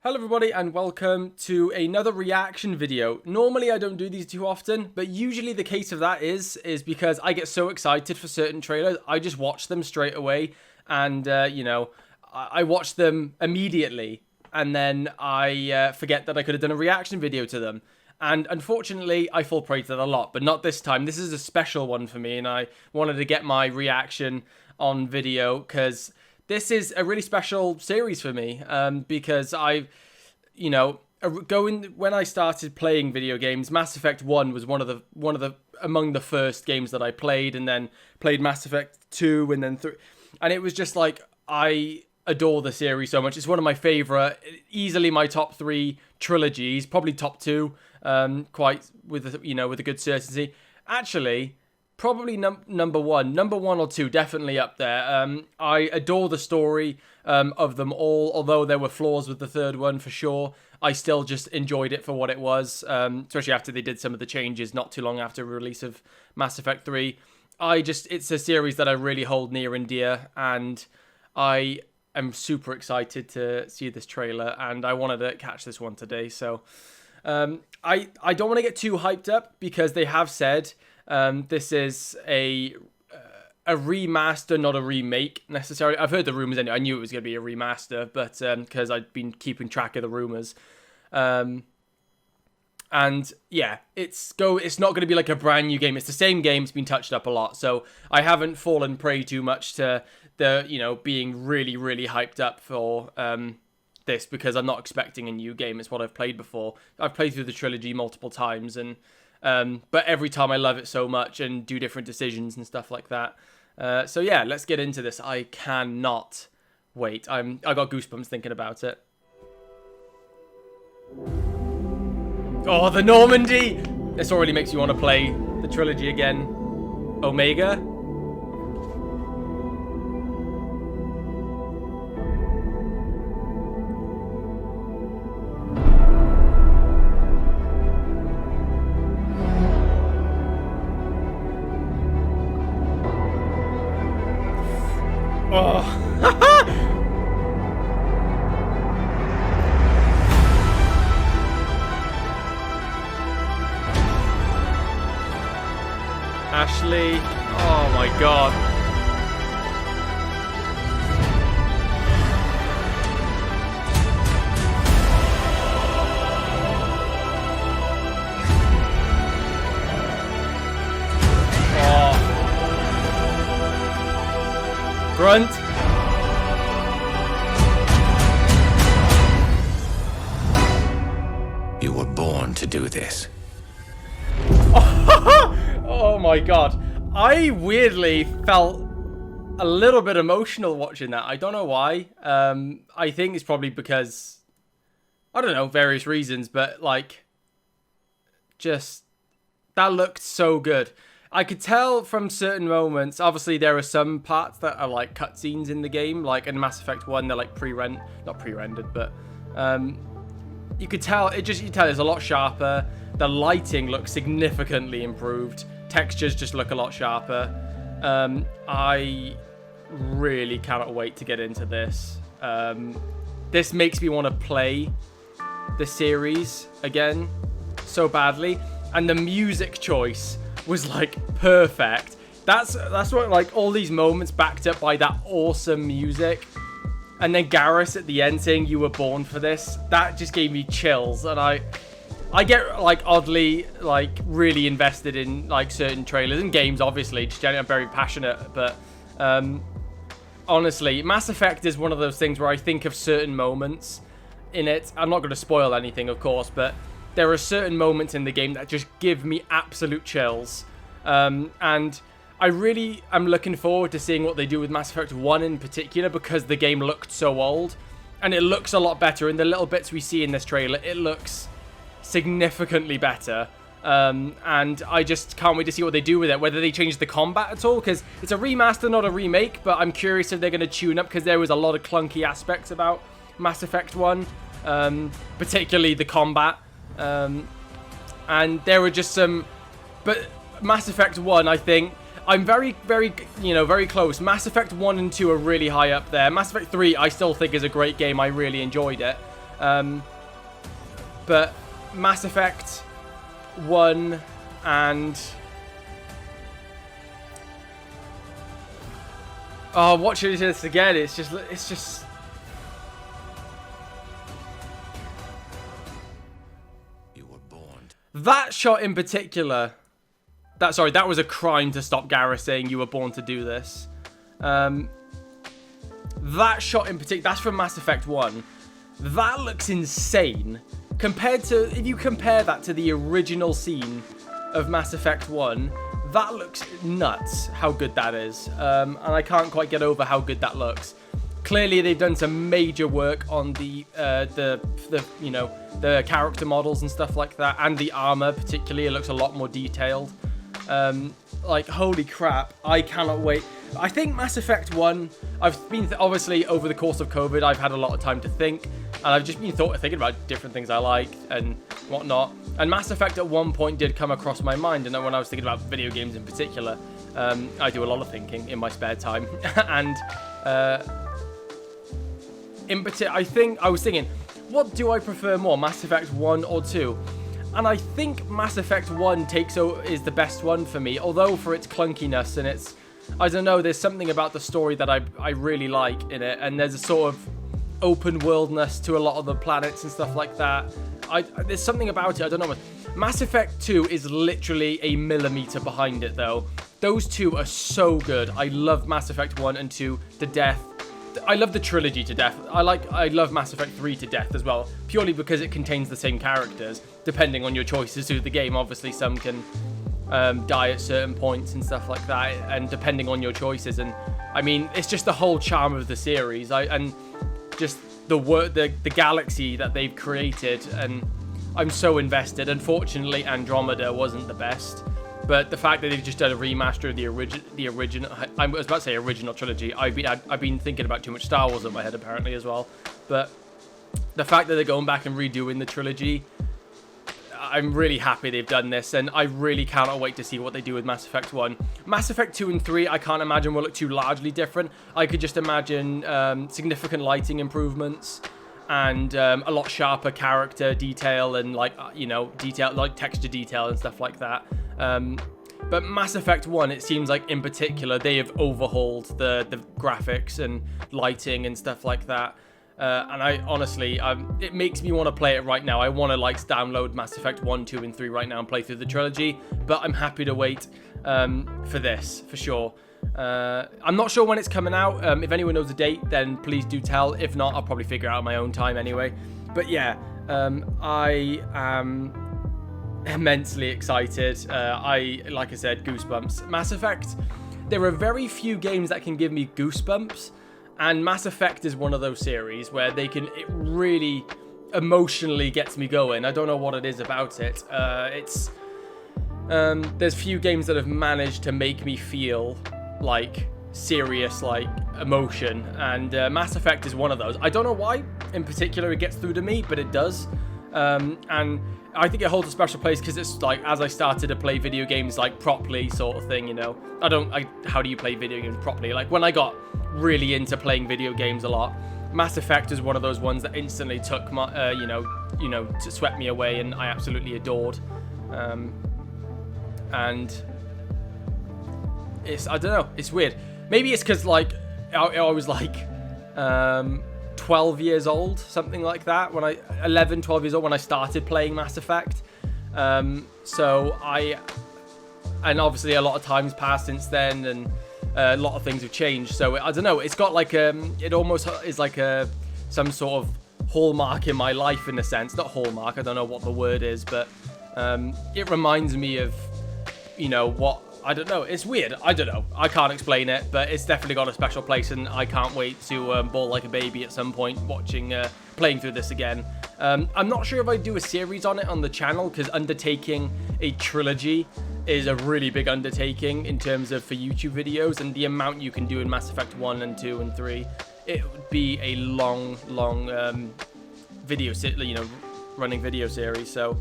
Hello everybody and welcome to another reaction video. Normally I don't do these too often, but usually the case of that is because I get so excited for certain trailers, I just watch them straight away and, I watch them immediately and then I forget that I could have done a reaction video to them. And unfortunately, I fall prey to that a lot, but not this time. This is a special one for me and I wanted to get my reaction on video because this is a really special series for me because when I started playing video games, Mass Effect 1 was among the first games that I played, and then played Mass Effect 2 and then 3, and it was just like I adore the series so much. It's one of my favorite, easily my top 3 trilogies, probably top 2, quite with a good certainty. Actually, probably number one or 2, definitely up there. I adore the story of them all, although there were flaws with the third one for sure. I still just enjoyed it for what it was, especially after they did some of the changes not too long after the release of Mass Effect 3. It's a series that I really hold near and dear, and I am super excited to see this trailer, and I wanted to catch this one today. So I don't want to get too hyped up because they have said this is a remaster, not a remake necessarily. I've heard the rumors anyway. I knew it was going to be a remaster, but because I'd been keeping track of the rumors. And yeah, it's not going to be like a brand new game. It's the same game. It's been touched up a lot. So I haven't fallen prey too much to the, being really, really hyped up for this because I'm not expecting a new game. It's what I've played before. I've played through the trilogy multiple times, and but every time I love it so much and do different decisions and stuff like that. So yeah, let's get into this. I cannot wait. I got goosebumps thinking about it. Oh, the Normandy! This already makes you want to play the trilogy again. Omega? Oh. Ashley. Oh my god. Grunt. You were born to do this. Oh my god. I weirdly felt a little bit emotional watching that. I don't know why. I think it's probably because, I don't know, various reasons, but like, just, that looked so good. I could tell from certain moments, obviously there are some parts that are like cutscenes in the game, like in Mass Effect 1, they're like not pre-rendered, but you could tell, you tell it's a lot sharper. The lighting looks significantly improved. Textures just look a lot sharper. I really cannot wait to get into this. This makes me want to play the series again so badly, and the music choice was like perfect. That's what, like, all these moments backed up by that awesome music, and then Garrus at the end saying "you were born for this," that just gave me chills. And I get like oddly like really invested in like certain trailers and games, obviously just generally I'm very passionate, but honestly Mass Effect is one of those things where I think of certain moments in it. I'm not going to spoil anything, of course, but there are certain moments in the game that just give me absolute chills. And I really am looking forward to seeing what they do with Mass Effect 1 in particular, because the game looked so old. And it looks a lot better. In the little bits we see in this trailer, it looks significantly better. And I just can't wait to see what they do with it. Whether they change the combat at all, because it's a remaster, not a remake. But I'm curious if they're going to tune up, because there was a lot of clunky aspects about Mass Effect 1. Particularly the combat. And there were just some, but Mass Effect 1, I think, I'm very close. Mass Effect 1 and 2 are really high up there. Mass Effect 3, I still think is a great game. I really enjoyed it. But Mass Effect 1 and... Oh, watching this again, it's just... You were born. That shot in particular... That was a crime to stop Gareth saying you were born to do this. That shot in particular, that's from Mass Effect 1. That looks insane. Compared to, if you compare that to the original scene of Mass Effect 1, that looks nuts how good that is. And I can't quite get over how good that looks. Clearly, they've done some major work on the character models and stuff like that, and the armor particularly. It looks a lot more detailed. Like, holy crap, I cannot wait. I think Mass Effect 1, I've been, obviously, over the course of COVID, I've had a lot of time to think, and I've just been thinking about different things I like and whatnot. And Mass Effect at one point did come across my mind, and when I was thinking about video games in particular, I do a lot of thinking in my spare time. And in particular, I was thinking, what do I prefer more, Mass Effect 1 or 2? And I think Mass Effect 1 is the best one for me, although for its clunkiness and its... I don't know, there's something about the story that I really like in it, and there's a sort of open worldness to a lot of the planets and stuff like that. There's something about it, I don't know. Mass Effect 2 is literally a millimeter behind it, though. Those two are so good. I love Mass Effect 1 and 2 to death. I love the trilogy to death. I love Mass Effect 3 to death as well, purely because it contains the same characters, depending on your choices through the game. Obviously, some can die at certain points and stuff like that, and depending on your choices. And I mean, it's just the whole charm of the series, and just the galaxy that they've created, and I'm so invested. Unfortunately, Andromeda wasn't the best. But the fact that they've just done a remaster of the original, I was about to say original trilogy. I've been thinking about too much Star Wars in my head apparently as well. But the fact that they're going back and redoing the trilogy, I'm really happy they've done this, and I really cannot wait to see what they do with Mass Effect 1. Mass Effect 2 and 3, I can't imagine will look too largely different. I could just imagine significant lighting improvements and a lot sharper character detail and detail, like texture detail and stuff like that. But Mass Effect 1, it seems like in particular they have overhauled the graphics and lighting and stuff like that. And I honestly, it makes me want to play it right now. I want to download Mass Effect 1, 2, and 3 right now and play through the trilogy. But I'm happy to wait for this, for sure. I'm not sure when it's coming out. If anyone knows the date, then please do tell. If not, I'll probably figure it out on my own time anyway. But yeah, I am immensely excited. Like I said, Goosebumps. Mass Effect, there are very few games that can give me goosebumps, and Mass Effect is one of those series where it really emotionally gets me going. I don't know what it is about it. There's few games that have managed to make me feel serious emotion, and Mass Effect is one of those. I don't know why in particular it gets through to me, but it does. And I think it holds a special place because it's as I started to play video games properly, sort of thing, how do you play video games properly? When I got really into playing video games a lot, Mass Effect is one of those ones that instantly took my to swept me away, and I absolutely adored. And I don't know, it's weird. Maybe it's because I was 12 years old, something like that, 11, 12 years old when I started playing Mass Effect. And obviously a lot of time's passed since then, and a lot of things have changed. So I don't know, it's got it almost is some sort of hallmark in my life in a sense. Not hallmark, I don't know what the word is, but it reminds me of, what, I don't know, it's weird, I don't know, I can't explain it, but it's definitely got a special place, and I can't wait to bawl like a baby at some point playing through this again. I'm not sure if I do a series on it on the channel, because undertaking a trilogy is a really big undertaking in terms of for YouTube videos, and the amount you can do in Mass Effect 1 and 2 and 3, it would be a long running video series. So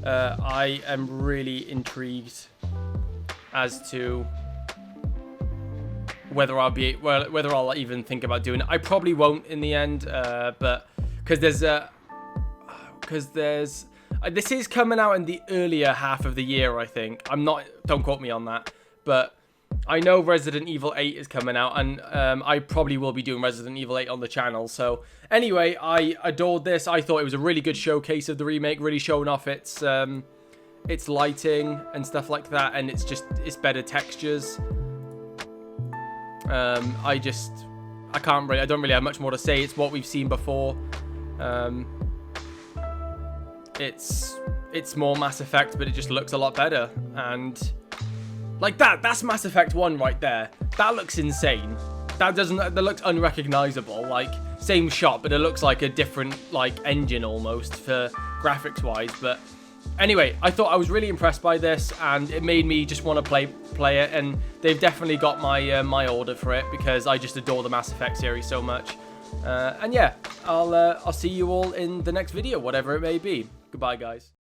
I am really intrigued as to whether I'll even think about doing it. I probably won't in the end, but because there's because there's... this is coming out in the earlier half of the year, I think. I'm not... Don't quote me on that. But I know Resident Evil 8 is coming out, and I probably will be doing Resident Evil 8 on the channel. So anyway, I adored this. I thought it was a really good showcase of the remake, really showing off its lighting and stuff like that, and it's better textures. I don't really have much more to say. It's what we've seen before. It's more Mass Effect, but it just looks a lot better. And like that's Mass Effect 1 right there. That looks insane. That looks unrecognizable. Like, same shot, but it looks like a different like engine almost for graphics wise. But anyway, I thought I was really impressed by this, and it made me just want to play it. And they've definitely got my my order for it, because I just adore the Mass Effect series so much. And yeah, I'll see you all in the next video, whatever it may be. Goodbye, guys.